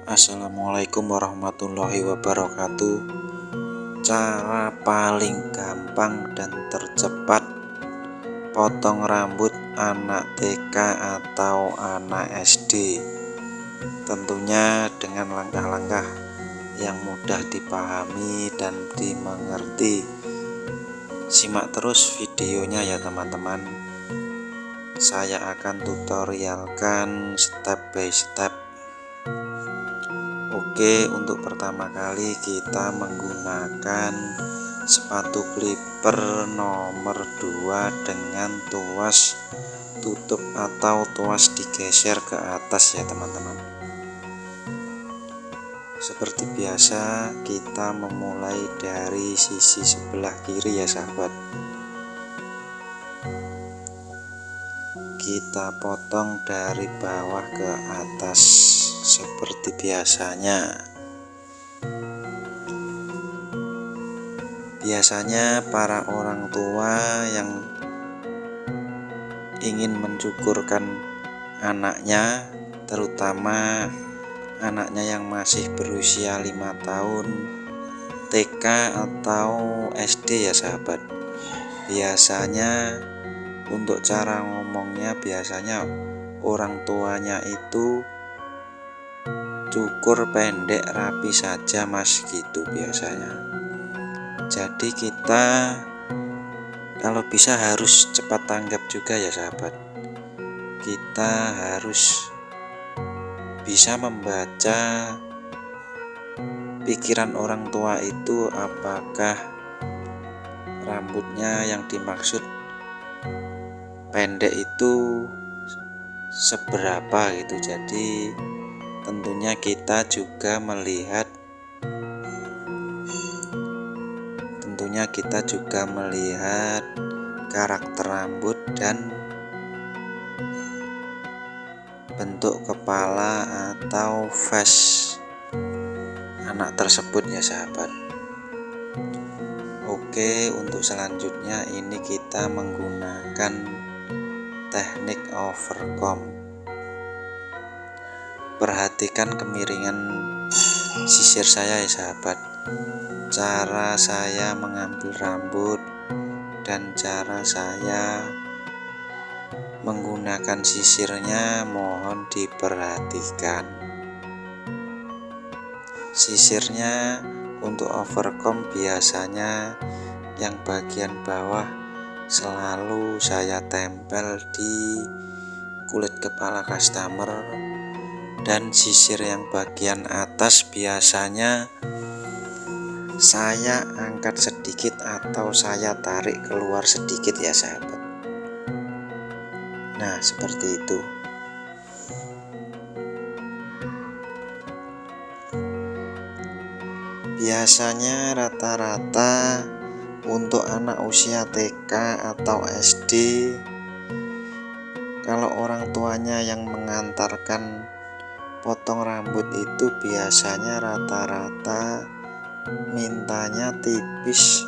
Assalamualaikum warahmatullahi wabarakatuh. Cara paling gampang dan tercepat potong rambut anak TK atau anak SD, tentunya dengan langkah-langkah yang mudah dipahami dan dimengerti. Simak terus videonya ya teman-teman. Saya akan tutorialkan step by step. Oke, untuk pertama kali kita menggunakan sepatu clipper nomor 2 dengan tuas tutup atau tuas digeser ke atas ya teman-teman. Seperti biasa, kita memulai dari sisi sebelah kiri ya sahabat. Kita potong dari bawah ke atas seperti biasanya. Biasanya para orang tua yang ingin mencukurkan anaknya, terutama anaknya yang masih berusia 5 tahun TK atau SD ya sahabat, biasanya untuk cara ngomongnya, biasanya orang tuanya itu cukur pendek rapi saja mas, gitu biasanya. Jadi kita kalau bisa harus cepat tanggap juga ya sahabat. Kita harus bisa membaca pikiran orang tua itu, apakah rambutnya yang dimaksud pendek itu seberapa gitu. Jadi tentunya kita juga melihat karakter rambut dan bentuk kepala atau face anak tersebut ya sahabat. Oke, untuk selanjutnya ini kita menggunakan teknik overcomb. Perhatikan kemiringan sisir saya ya sahabat, cara saya mengambil rambut dan cara saya menggunakan sisirnya mohon diperhatikan. Sisirnya untuk overcomb biasanya yang bagian bawah selalu saya tempel di kulit kepala customer, dan sisir yang bagian atas biasanya saya angkat sedikit atau saya tarik keluar sedikit ya sahabat. Nah, seperti itu. Biasanya rata-rata untuk anak usia TK atau SD, kalau orang tuanya yang mengantarkan potong rambut itu biasanya rata-rata mintanya tipis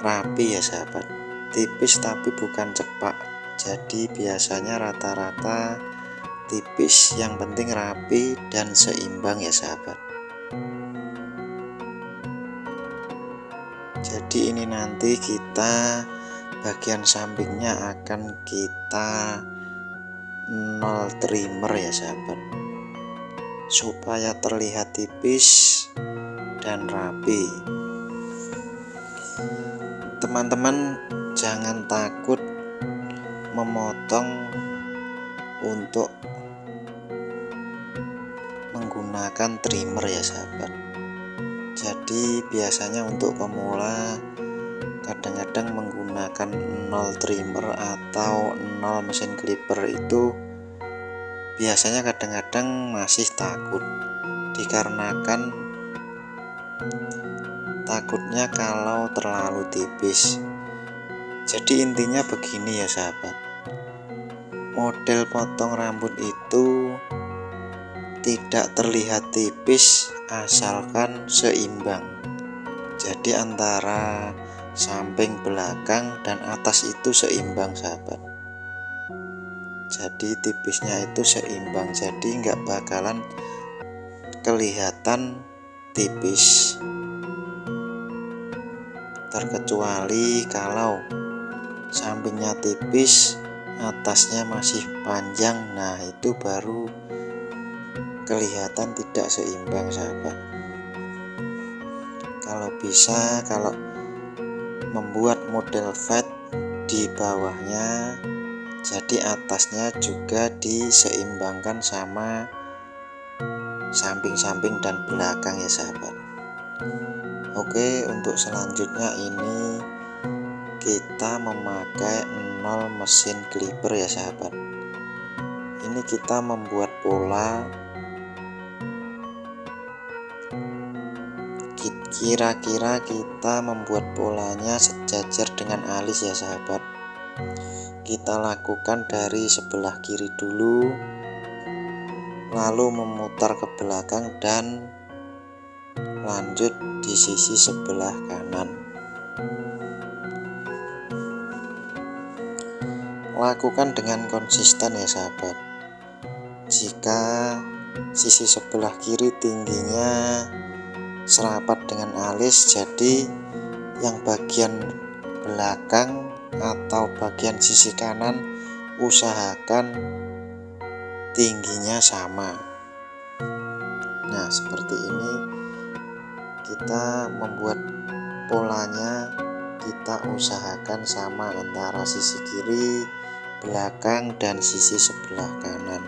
rapi ya sahabat. Tipis tapi bukan cepak. Jadi biasanya rata-rata tipis, yang penting rapi dan seimbang ya sahabat. Jadi ini nanti kita bagian sampingnya akan kita nol trimmer ya sahabat, supaya terlihat tipis dan rapi. Teman-teman jangan takut memotong untuk menggunakan trimmer ya sahabat. Jadi biasanya untuk pemula kadang-kadang menggunakan nol trimmer atau nol mesin clipper itu biasanya kadang-kadang masih takut, dikarenakan takutnya kalau terlalu tipis. Jadi intinya begini ya sahabat, model potong rambut itu tidak terlihat tipis asalkan seimbang. Jadi antara samping, belakang, dan atas itu seimbang sahabat. Jadi tipisnya itu seimbang, jadi nggak bakalan kelihatan tipis, terkecuali kalau sampingnya tipis atasnya masih panjang. Nah, itu baru kelihatan tidak seimbang, sahabat. Kalau bisa, kalau membuat model fat di bawahnya, jadi atasnya juga diseimbangkan sama samping-samping dan belakang ya, sahabat. Oke, untuk selanjutnya ini kita memakai 0 mesin clipper ya, sahabat. Ini kita membuat pola, kira-kira kita membuat polanya sejajar dengan alis ya, sahabat. Kita lakukan dari sebelah kiri dulu, lalu memutar ke belakang dan lanjut di sisi sebelah kanan. Lakukan dengan konsisten ya, sahabat. Jika sisi sebelah kiri tingginya serapat dengan alis, jadi yang bagian belakang atau bagian sisi kanan usahakan tingginya sama. Nah, seperti ini kita membuat polanya, kita usahakan sama antara sisi kiri, belakang, dan sisi sebelah kanan.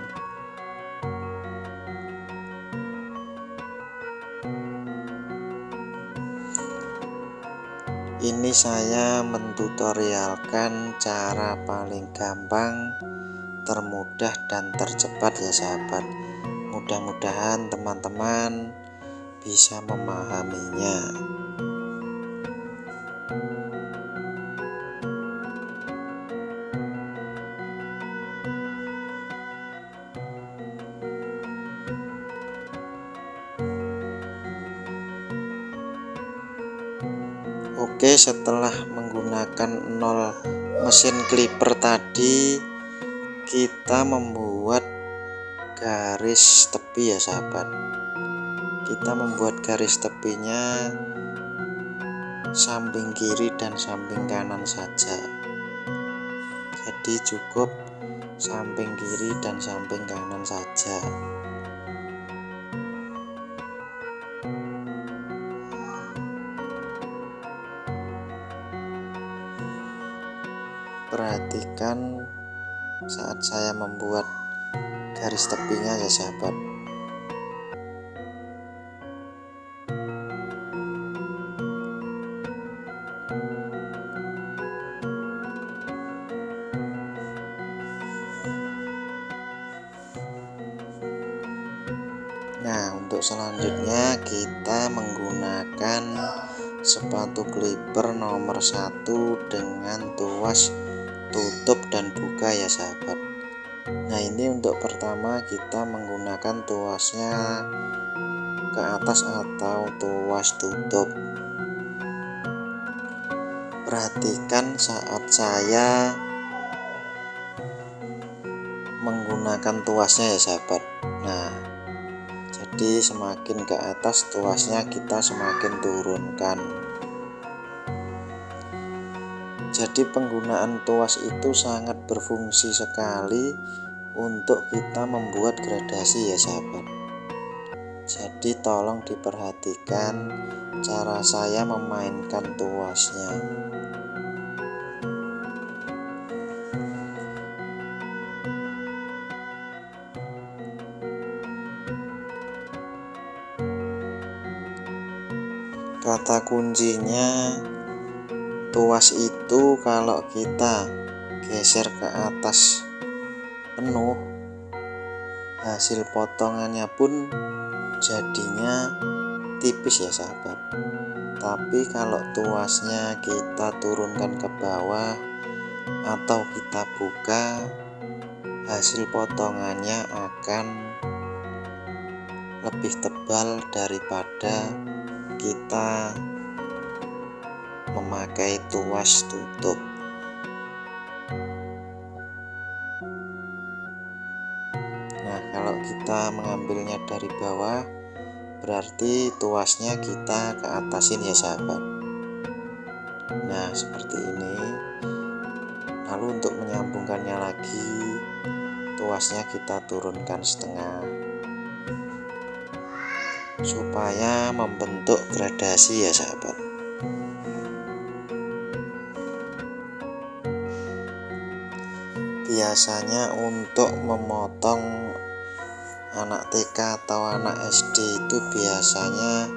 Ini saya mentutorialkan cara paling gampang, termudah, dan tercepat ya, sahabat. Mudah-mudahan teman-teman bisa memahaminya. Oke, setelah menggunakan 0 mesin clipper tadi, kita membuat garis tepi ya, sahabat. Kita membuat garis tepinya samping kiri dan samping kanan saja. Jadi cukup samping kiri dan samping kanan saja. Perhatikan saat saya membuat garis tepinya ya, sahabat. Nah, untuk selanjutnya kita menggunakan sepatu clipper nomor 1 dengan tuas tutup dan buka ya, sahabat. Nah, ini untuk pertama kita menggunakan tuasnya ke atas atau tuas tutup. Perhatikan saat saya menggunakan tuasnya ya, sahabat. Nah, jadi semakin ke atas tuasnya kita semakin turunkan. Jadi penggunaan tuas itu sangat berfungsi sekali untuk kita membuat gradasi ya, sahabat. Jadi tolong diperhatikan cara saya memainkan tuasnya. Kata kuncinya, tuas itu kalau kita geser ke atas penuh, hasil potongannya pun jadinya tipis ya, sahabat. Tapi kalau tuasnya kita turunkan ke bawah atau kita buka, hasil potongannya akan lebih tebal daripada kita memakai tuas tutup. Nah, kalau kita mengambilnya dari bawah, berarti tuasnya kita ke atasin ya sahabat. Nah seperti ini. Lalu untuk menyambungkannya lagi, tuasnya kita turunkan setengah supaya membentuk gradasi ya sahabat. Biasanya untuk memotong anak TK atau anak SD itu biasanya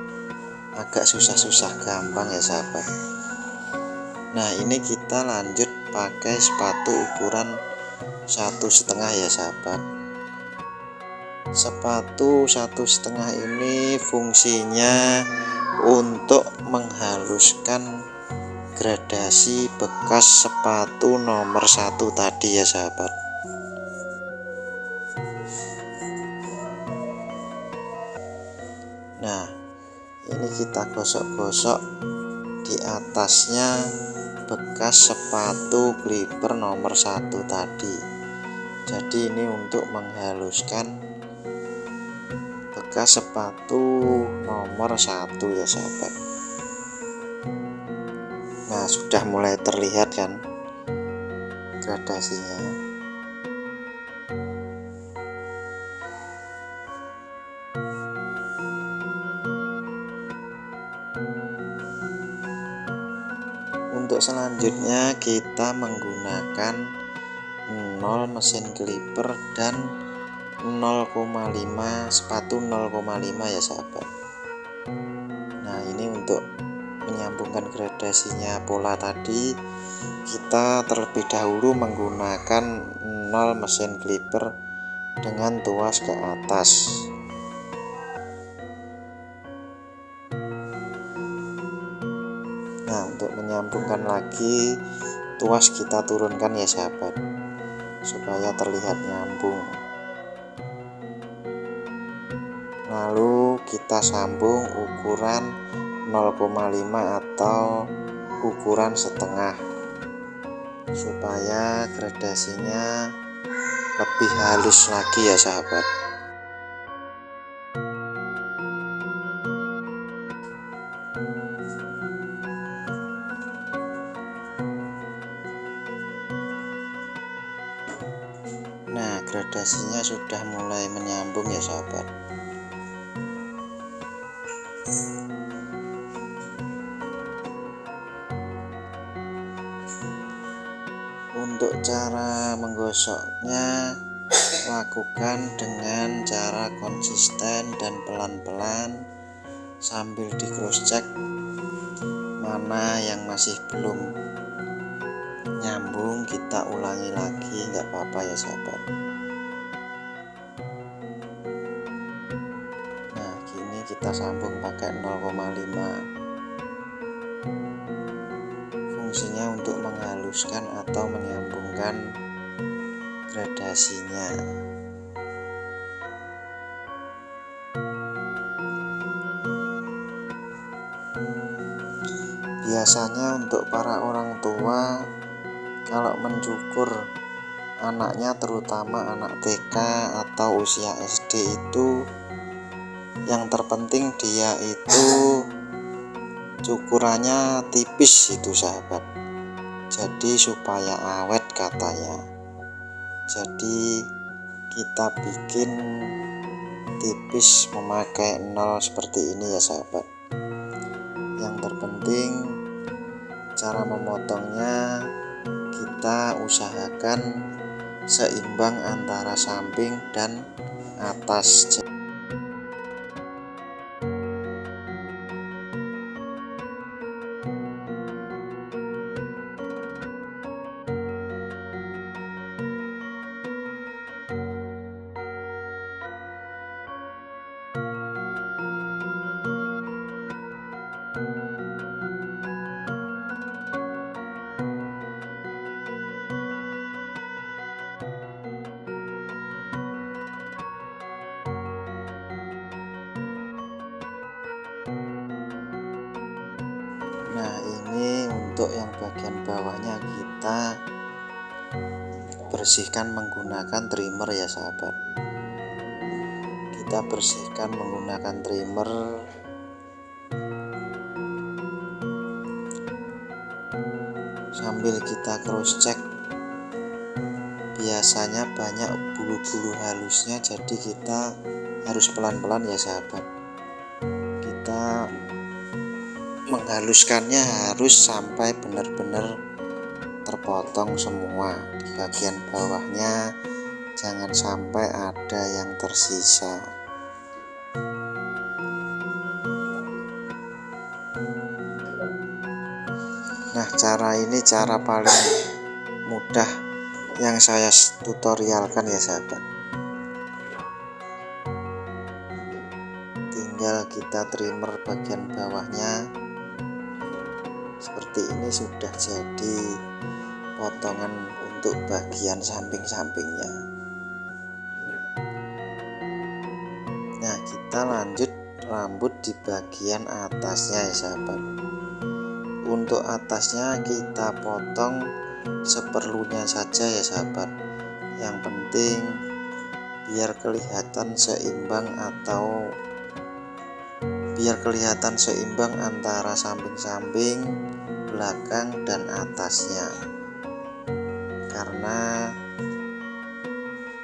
agak susah-susah gampang ya sahabat. Nah ini kita lanjut pakai sepatu ukuran 1,5 ya sahabat. Sepatu 1,5 ini fungsinya untuk menghaluskan gradasi bekas sepatu nomor 1 tadi ya sahabat. Nah ini kita gosok-gosok di atasnya bekas sepatu clipper nomor 1 tadi. Jadi ini untuk menghaluskan bekas sepatu nomor 1 ya sahabat. Nah sudah mulai terlihat kan gradasinya. Untuk selanjutnya kita menggunakan 0 mesin clipper dan 0,5 sepatu 0,5 ya sahabat. Nah ini untuk menyambungkan gradasinya pola tadi, kita terlebih dahulu menggunakan 0 mesin clipper dengan tuas ke atas. Nah untuk menyambungkan lagi, tuas kita turunkan ya sahabat supaya terlihat nyambung. Lalu kita sambung ukuran 0,5 atau ukuran setengah supaya gradasinya lebih halus lagi ya sahabat. Nah gradasinya sudah mulai menyambung ya sahabat. Untuk cara menggosoknya, lakukan dengan cara konsisten dan pelan-pelan sambil di cross check mana yang masih belum nyambung, kita ulangi lagi, nggak apa-apa ya sahabat. Nah gini kita sambung pakai 0,5. Fungsinya untuk menghaluskan atau menyambungkan gradasinya. Biasanya untuk para orang tua kalau mencukur anaknya, terutama anak TK atau usia SD, itu yang terpenting dia itu cukurannya tipis itu sahabat. Jadi supaya awet katanya. Jadi kita bikin tipis memakai 0 seperti ini ya sahabat. Yang terpenting cara memotongnya kita usahakan seimbang antara samping dan atas. Nah ini untuk yang bagian bawahnya kita bersihkan menggunakan trimmer ya sahabat. kita bersihkan menggunakan trimmer. Sambil kita cross check, biasanya banyak bulu-bulu halusnya, jadi kita harus pelan-pelan ya sahabat. Kita menghaluskannya harus sampai benar-benar terpotong semua. Di bagian bawahnya jangan sampai ada yang tersisa. Nah, cara ini cara paling mudah yang saya tutorialkan ya sahabat. Tinggal kita trimmer bagian bawahnya seperti ini, sudah jadi potongan untuk bagian samping-sampingnya. Nah, kita lanjut rambut di bagian atasnya ya sahabat. Untuk atasnya kita potong seperlunya saja ya sahabat. Yang penting biar kelihatan seimbang antara samping-samping, belakang dan atasnya. Karena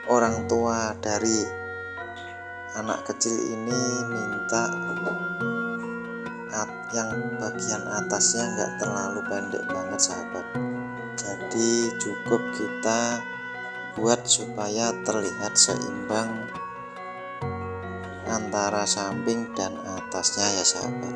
orang tua dari anak kecil ini minta yang bagian atasnya nggak terlalu pendek banget sahabat. Jadi cukup kita buat supaya terlihat seimbang antara samping dan atasnya ya sahabat.